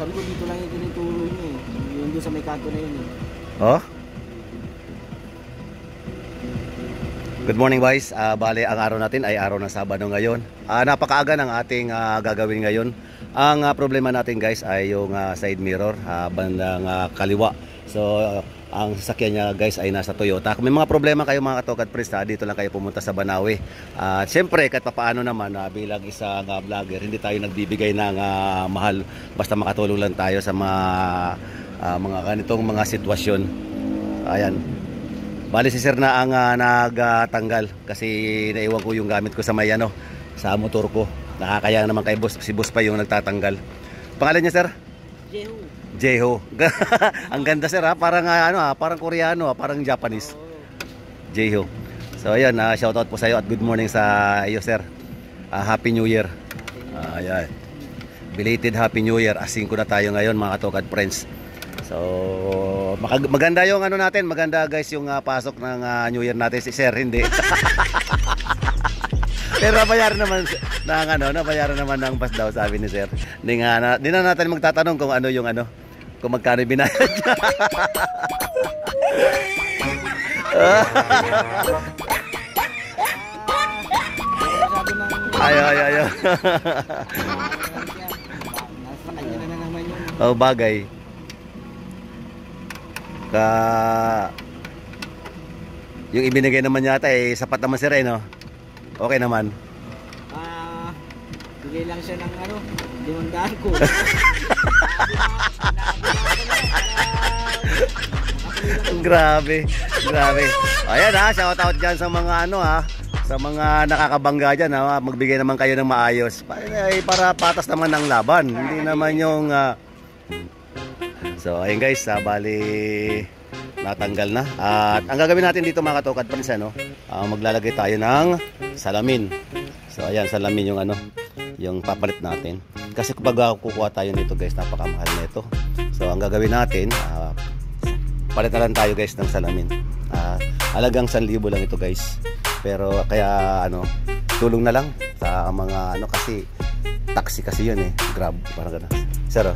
Sabi ko dito lang yung tinuturo niya eh. Yung doon sa may kanto na yun eh. Oh? Good morning guys. Bale, ang araw natin ay araw ng Sabado ngayon. Napakaaga ng ating gagawin ngayon. Ang problema natin guys ay yung side mirror, bandang kaliwa. So, ang sasakyan niya guys ay nasa Toyota. Kung may mga problema kayo mga katokad friends, dito lang kayo pumunta sa Banawe. Siyempre, kahit papaano naman, bilang isang vlogger, hindi tayo nagbibigay ng mahal. Basta makatulong lang tayo sa mga ganitong mga sitwasyon. Ayan. Bali si sir na ang nagtanggal kasi naiwan ko yung gamit ko sa may sa motor ko. Nakakaya naman kay boss, si boss pa yung nagtatanggal. Pangalan niya sir? Jeho. Jeho. Ang ganda sir parang parang Koreano, parang Japanese. Jeho. So ayan, shoutout po sa iyo at good morning sa iyo sir. Happy New Year. Ayan. Belated Happy New Year. Asing ko na tayo ngayon mga katokad friends. So maganda yung natin, maganda guys yung pasok ng New Year natin. Si sir hindi. Pero nabayaran naman nabayaran naman ng bus daw sabi ni sir. Di na natin magtatanong kung kung magkano binayad niya. Ayo. Oh, bagay. Yung ibinigay naman yata sapat naman sir no? Okay naman. Bigay lang siya ng 500 ko. Grabe. Ayan shout out dyan sa mga sa mga nakakabangga dyan magbigay naman kayo ng maayos para patas naman ng laban. Hindi naman yung so ayun guys, bali natanggal na. At ang gagawin natin dito mga katokad friends maglalagay tayo ng salamin. So ayan, salamin yung yung papalit natin. Kasi kapag kukuha tayo nito guys, napakamahal na ito. So ang gagawin natin, palit na lang tayo guys ng salamin. Halagang 1,000 lang ito guys. Pero kaya tulong na lang sa mga kasi taxi kasi yun Grab, parang gano'n. Sir No.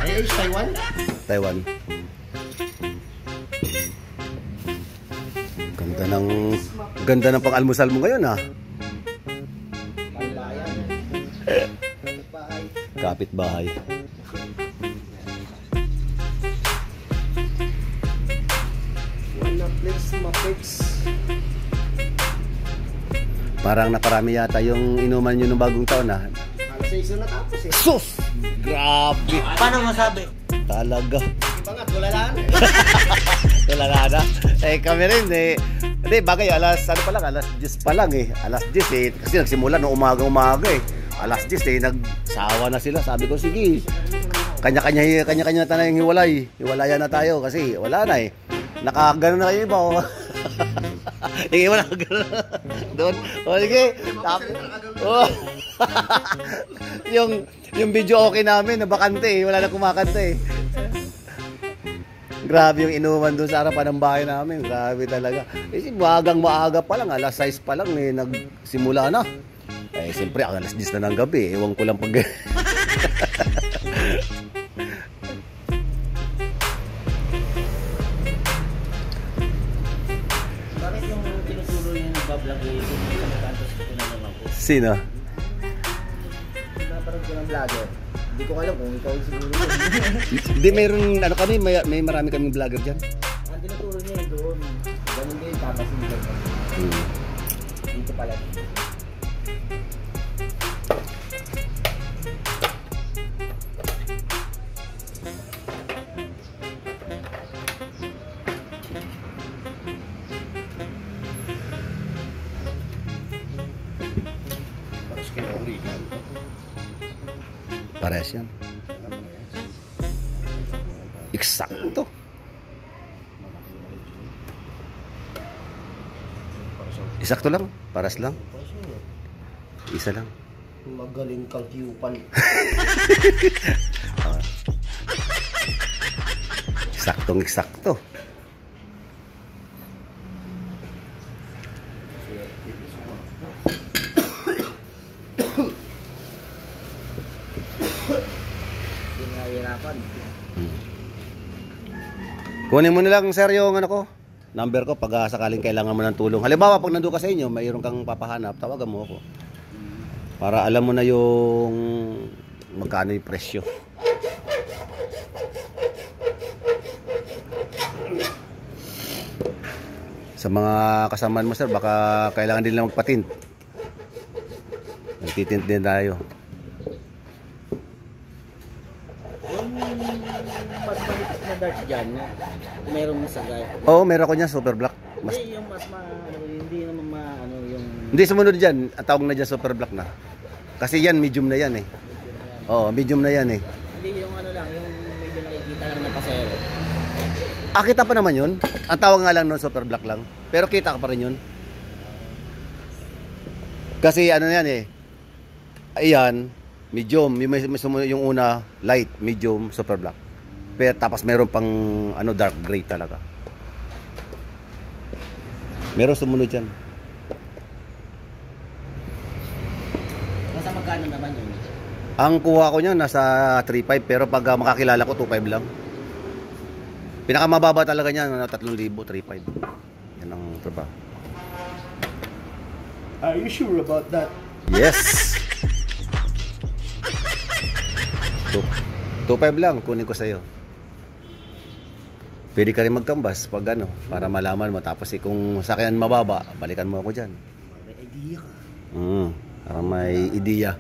Ayun, Taiwan? Ganda ng pang-almusal mo ngayon Kapitbahay. Parang naparami yata yung inuman nyo ng bagong taon Alas 6 na natapos Sus! Grabe! Paano masabi? Talaga. Iba nga, tulalaan. Tulalaan kami rin Hindi, bagay alas 10 pa lang Alas 10 kasi nagsimula nung umaga Alas 10 nagsawa na sila. Sabi ko sige, kanya-kanya na tayong hiwalayan na tayo kasi wala na nakagano na kayo iba wala gano'n doon. Sige. Yung video okay namin, nabakante wala na kumakanta Grabe yung inuman doon sa harapan ng bahay namin. Grabe talaga. Maaga pa lang, alas 6 pa lang nagsimula na. Siyempre, alas 10 na ng gabi. Ewan ko lang pag... Bakit yung tinuturo yung nagbablog Sino? Naparang ko ng vlogger. Hindi ko alam kung ikaw siguro yun. Hindi, mayroon kami, may marami kaming vlogger dyan. Ang tinuturo niya doon. Ganun din, tapasin ka. Dito pala. Parehas yan. Eksakto. Eksakto lang. Paras lang. Isa lang. Magaling kang tiyupan. Saktong eksakto. Hindi nahihirapan. Kunin mo na lang sir yung ano ko, number ko pag sakaling kailangan mo ng tulong. Halimbawa pag nandoon ka sa inyo, mayroon kang papahanap, tawagan mo ako. Para alam mo na yung magkano yung presyo. Sa mga kasamaan mo sir, baka kailangan din lang magpatint. Nagtitint din tayo. Yung mas malipit na dart dyan, merong sagay. Oo, meron ko niya, super black. Mas, Hindi, yung mas hindi naman yung... hindi sumunod dyan, ang tawag na dyan super black na. Kasi yan, medium na yan eh. Oo, medium na yan eh. Hindi, yung ano lang, yung medyo nakikita lang na pasero. Ah, kita pa naman yun. Ang tawag nga lang nun, super black lang. Pero kita ka pa rin yun. Kasi ano yan eh. Ayan, medium. Yung una, light, medium, super black. Pero tapos meron pang ano, dark gray talaga. Meron sumunod yan. Nasa magkano naman yun? Ang kuha ko niya nasa 3.5 pero pag makakilala ko 2.5 lang. Pinakamababa talaga niya na 3,000, 3.5. Yan ang trabaho. Are you sure about that? Yes. 2.5 lang kunin ko sa iyo. Pwede ka rin magkambas pag ano para malaman mo tapos kung sa akin mababa, balikan mo ako diyan. May idea ka. Para may ideya.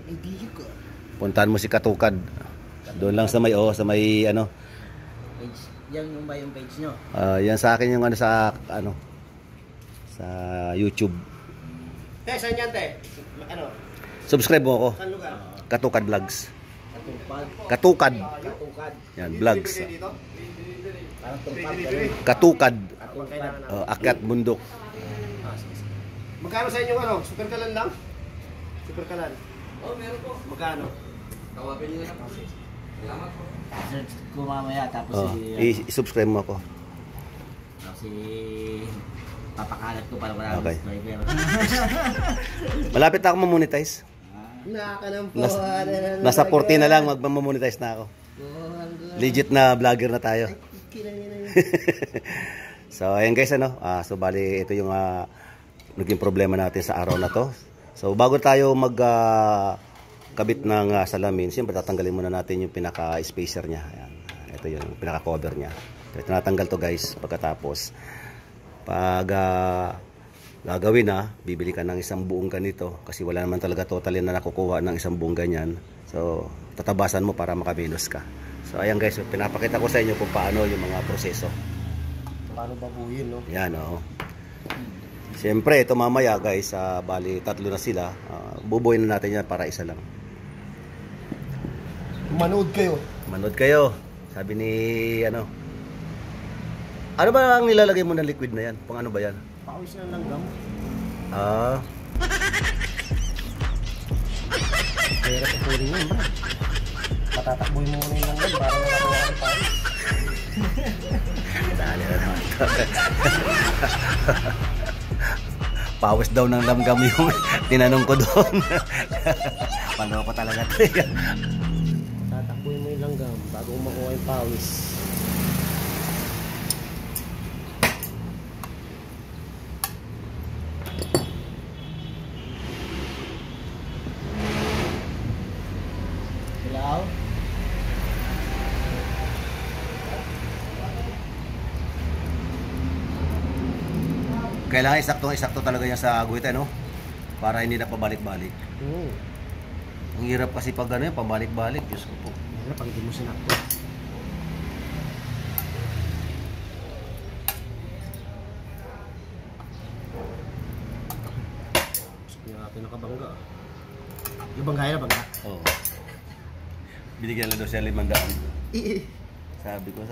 May idea ka. Puntahan mo si Katukad. Doon lang sa may ano. Page, yan yung ba yung page nyo? Yan sa akin yung ano sa sa YouTube. Te, saan yan, te? Ano? Subscribe mo ako. Saan lugar? Katukad Vlogs. Katupad. Katukad. Katukad. Yan, vlogs. Dito? Parang tupad. ganun. Katukad. Katupad. Akyat bundok. Magkano sa inyo ano? Super kalan lang? Super kalan. Oh, meron po. Magkano? Tawagin nyo na po. Salamat po. Search ko mamaya tapos I-subscribe mo ako. si papakalat ko para wala Okay. subscriber. Malapit na ako ma-monetize. Nasa 40 na lang magma-monetize na ako. Legit na vlogger na tayo. So ayan guys ano, so bali ito yung naging problema natin sa araw na to. So bago tayo kabit ng salamin, siyempre tatanggalin muna natin yung pinaka-spacer niya. Ayan. Ito yung pinaka-cover niya. Ito natanggal to guys pagkatapos. Pag gagawin na, bibili ka ng isang buong ganito kasi wala naman talaga totally na nakukuha ng isang buong ganyan. So tatabasan mo para makabinos ka. So ayan guys, pinapakita ko sa inyo kung paano yung mga proseso. Paano babuhin, no? Yan o. Siyempre, ito mamaya guys, bali tatlo na sila. Bubuhin na natin yan para isa lang. Manood kayo. Manood kayo. Sabi ni ano. Ano ba ang nilalagay mo ng liquid na yan? Pang ano ba yan? Pawis na langgam. Kaya ka tutuloy mo, ba? Patatakboy mo muna yung langgam para makakuha ka ng pawis. Dali na naman. Pawis daw ng langgam yung tinanong ko doon. Pano ko talaga ito. Tatakboy mo yung langgam bago makuha yung pawis. Hello? Kailangan eksakto talaga yan sa guhit, no? Para hindi na pabalik-balik. Ang hirap kasi pag ano yan, pabalik-balik. Diyos ko po. Hirap pag hindi mo sinakto. Yung ating nakabangga. Yung bangga na bangga? Oo. Binigyan lang daw siya 500. Sabi ko,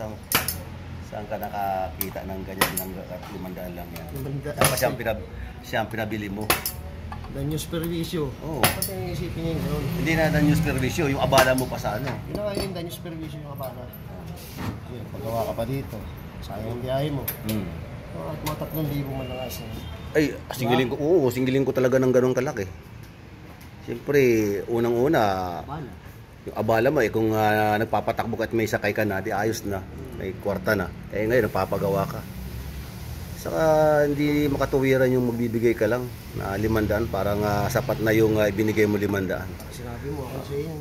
saan ka nakakita ng ganyan ng 500 lang yan? Tapos siyang pinabili mo. Danyos perwisyo. Oo. Ba't yung isipin niya yung gano'n? Hindi na news pervisyo, yung abala mo pa sa ano. Yun na nga yung danyos perwisyo yung kabala. Yan, pagawa ka pa dito. Sayang ang biyahe mo. At mga 3,000 man lang isa. Ay, singilin ko. Oo, singilin ko talaga ng ganong kalaki. Siyempre, unang-una, yung abala mo kung nagpapatakbo ka at may sakay ka na, di ayos na. May kwarta na. Eh ngayon, nagpapagawa ka. Saka hindi makatuwiran yung magbibigay ka lang na 500, parang sapat na yung ibinigay mo 500. Sinabi mo ako sa iyo.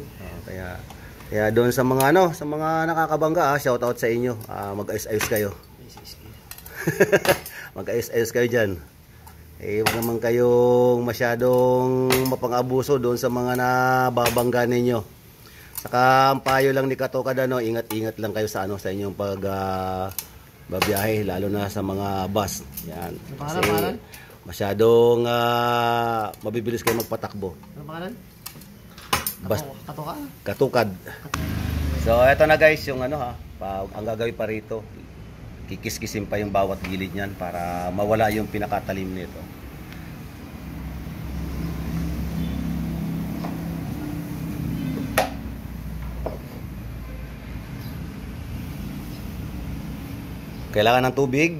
Kaya doon sa mga sa mga nakakabangga, shout out sa inyo. Mag-ayos-ayos kayo. Mag-ayos-ayos kayo diyan. Wag naman kayong masyadong mapang-abuso doon sa mga nababangga ninyo. Saka ang payo lang ni Katokad, ingat-ingat lang kayo sa sa inyong babiyahe, lalo na sa mga bus. Yan. Kasi masyadong mabibilis kayo magpatakbo. Ano pangalan? Katukad. So eto na guys yung ang gagawin pa rito. Kikis-kisin pa yung bawat gilid niyan para mawala yung pinakatalim nito. Kailangan ng tubig.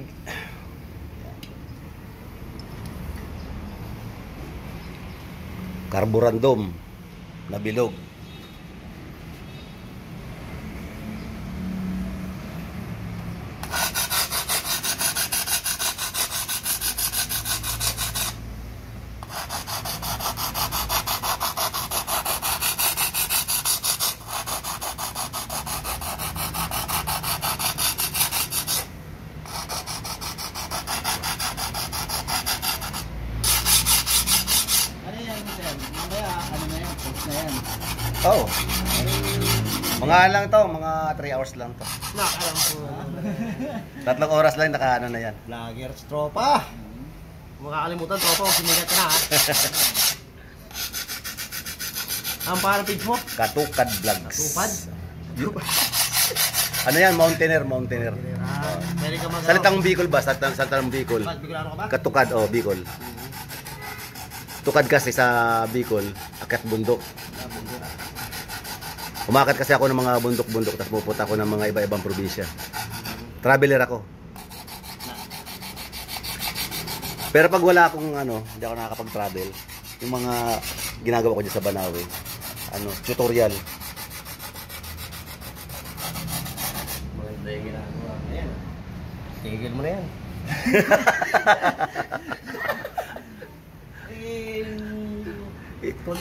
Carborundum na bilog. Oh. Mga lang to, mga 3 hours lang to. Nakalam po. 3 oras lang nakaano na yan. Vloggers tropa. Makakalimutan tropa, sinigat ka na ha. Ang pangalan page mo? Katukad Vlogs. Katupad? Ano yan? Mountaineer. Pwede ka mag- Salitang Bicol ba? Salitang Bicol. Bicolano ka ba? Katukad, Bicol. Tukad kasi sa Bicol, akyat bundok. Umakyat kasi ako ng mga bundok-bundok, tapos pupunta ako ng mga iba-ibang probinsya. Traveler ako. Pero pag wala akong hindi ako nakakapag-travel, yung mga ginagawa ko dyan sa Banawe, tutorial. Maganda yung ginagawa. Ayan. Tigil mo na yan.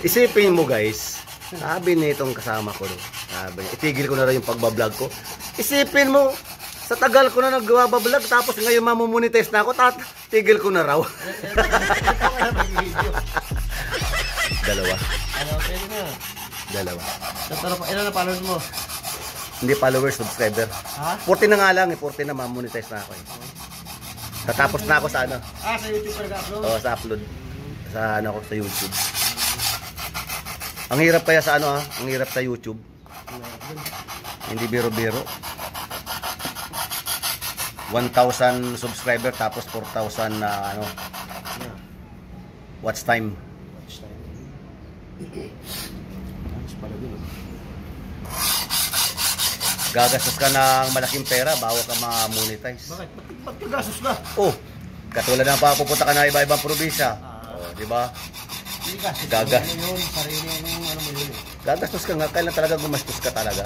Isipin mo guys, sabi nitong kasama ko, sabi, itigil ko na rin yung pagbablog ko. Isipin mo, sa tagal ko na nagbablog, tapos ngayon mamomonetize na ako, tigil ko na raw. Dalawa. Pwede na. Dalawa. Ilan na followers mo? Hindi followers, subscriber. Ha? 40 na nga lang, 40 na mamonetize na ako. Tatapos na ako sa sa YouTube ka nag-upload? sa upload. Sa sa YouTube. Ang hirap kaya sa ang hirap sa YouTube. Hindi biro-biro. 1,000 subscriber tapos 4,000 na watch time. Gagastos ka ng malaking pera bago ka ma-monetize. Bakit? Ba't ka gastos ka? Katulad ng pupunta ka na iba-ibang probinsya. Di ba? Gagas. Gagastos ka nga, kailan talaga gumastos ka talaga.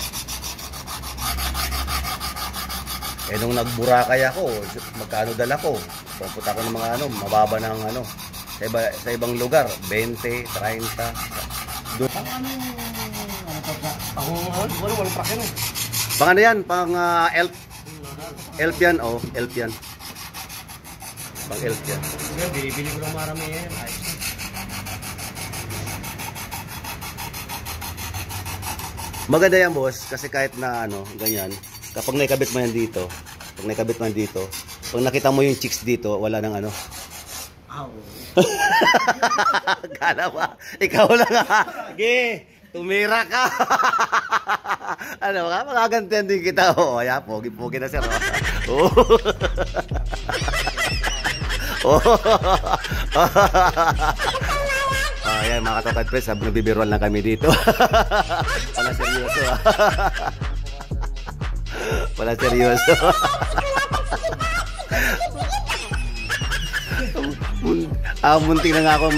Nung nag-Boracay ako, magkano dala ko? Pupunta ko ng mga mababa ng sa ibang lugar, 20, 30. Doon. Walang prak yan. Pang yan? Pang elf. Elf yan, elf yan. Pang elf yan. Bili ko ng marami yan. Maganda yan boss, kasi kahit na ganyan, kapag naikabit mo yan dito, pag nakita mo yung chicks dito, wala nang Ow. Kala ba? Ikaw lang tumira ka. Magagantihan din kita. Pogi-pogi na sir. Ayan mga Katokad Press, nagbibiruan lang kami dito. Wala seryoso. Wala seryoso. Muntik na nga ako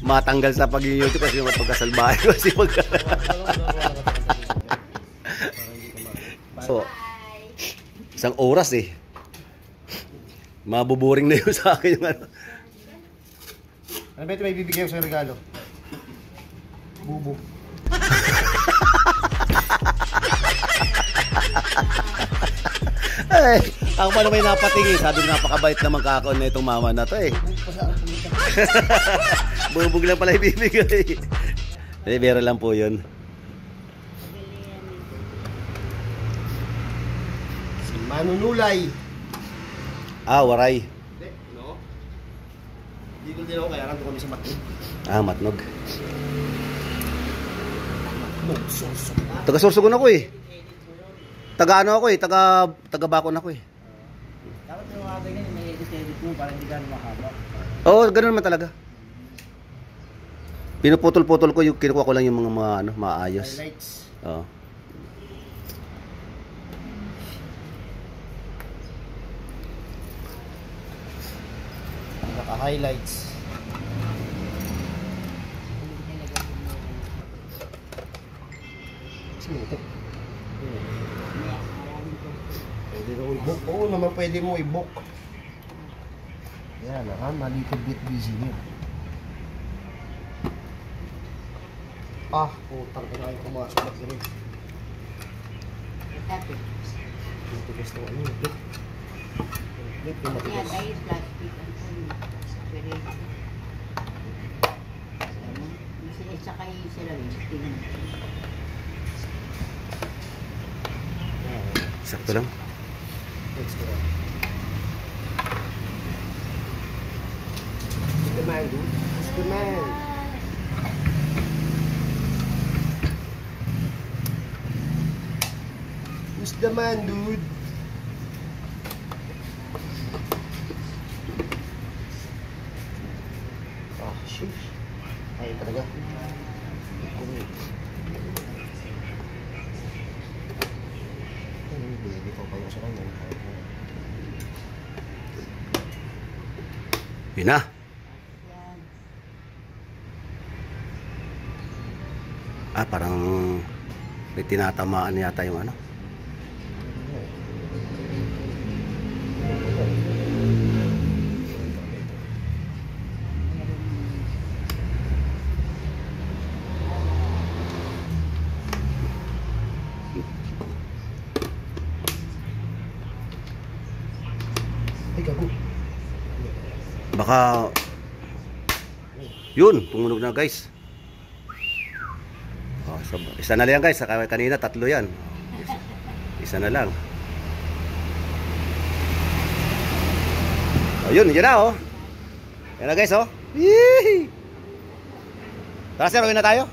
matanggal sa pagiging YouTube kasi mapagkasalbahe ko kasi So, isang oras eh. Mabuboring na yun sa akin yung ano. Ano ba ito may bibigay ko sa regalo? Bubo. Eh, ako pa naman napatingin. Sabi ko napakabait naman kakaon na itong mama na to eh. Bubog lang pala ibibigay. Eh, biro lang po yun. Si Manunulay. Waray. Hindi, no? Dito din ako kaya nandun kami sa Matnog. Matnog. Matnog, Sorso. Taga-Sorsogon ako eh. Taga-ano ako eh, taga-Bacon ako eh. Dapat yung mga ganyan, may edit mo para hindi gano'n mahaba. Oo, ganoon naman talaga. Pinuputol-putol ko yung kinukuha ko lang yung mga maayos. Highlights. Oo. Naka-highlights. Sino ito? Pwede mo i-book. Oo naman pwede mo i-book. Yan, little bit busy yun. Putang ina kayo pumasok na rin. Ito gusto ko ano yun. Ito yung matigas. Sakto lang. Let's go. Who's the man, dude? Who's the man? Who's the man, dude? Sheesh. Ay, talaga. Hindi ko pa yung sa kanya. Yun na. Parang may tinatamaan yata yung ano. Ay, gago. Baka yun, tumunog na guys. Isa na lang guys, kanina 3 yan. Isa na lang. Yun na oh. Yan na guys oh. Yee! Tara sir, uwi na tayo.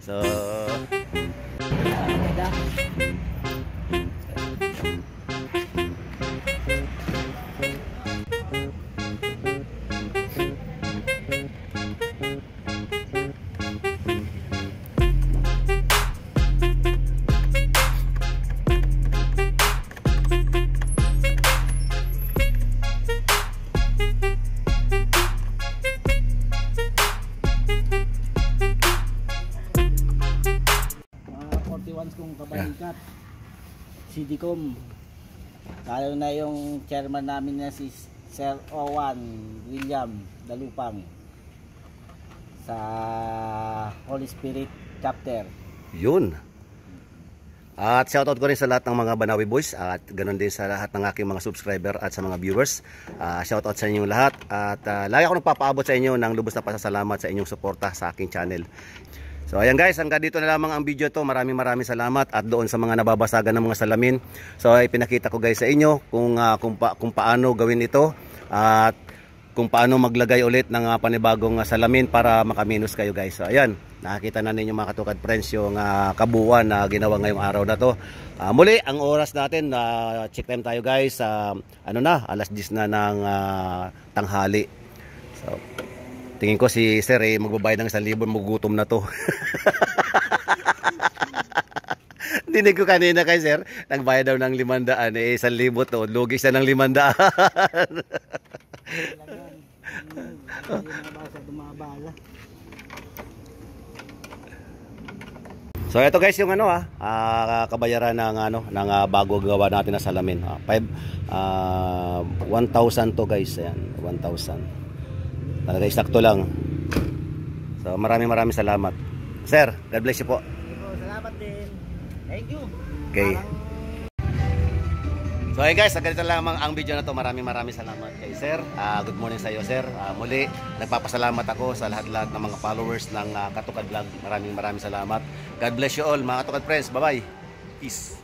So kong kabalikat, CDCOM, lalo na yung chairman namin na si Sir Owan William Dalupang sa Holy Spirit Chapter. yun. At shoutout ko rin sa lahat ng mga Banawi Boys at ganoon din sa lahat ng aking mga subscriber at sa mga viewers. Shoutout sa inyong lahat at lagi ako nagpapaabot sa inyo ng lubos na pasasalamat sa inyong suporta sa aking channel. So ayan guys, hanggang dito na lamang ang video to. Maraming salamat at doon sa mga nababasagan ng mga salamin. So ipinakita ko guys sa inyo kung paano gawin ito at kung paano maglagay ulit ng panibagong salamin para makaminos kayo guys. So ayan, nakakita na ninyo mga katukad friends yung kabuuan na ginawa ngayong araw na to. Muli, ang oras natin, check time tayo guys, alas 10 na ng tanghali. So Tingin ko si sir magbabayad ng 1,000, magugutom na to. Dinig ko kanina kay sir, nagbayad daw ng 500, 1,000 to, lugi siya ng 500. So ito guys yung kabayaran ng bago gawa natin na salamin. 1,000 to guys, ayan, 1,000. Talaga sakto lang. So maraming salamat. Sir, God bless you po. Salamat din. Thank you. Okay. So hey guys, ganito lamang ang video na to. Maraming salamat kay sir. Good morning sa iyo sir. Muli, nagpapasalamat ako sa lahat-lahat ng mga followers ng Katukad Vlog. Maraming salamat. God bless you all mga Katukad friends. Bye-bye. Peace.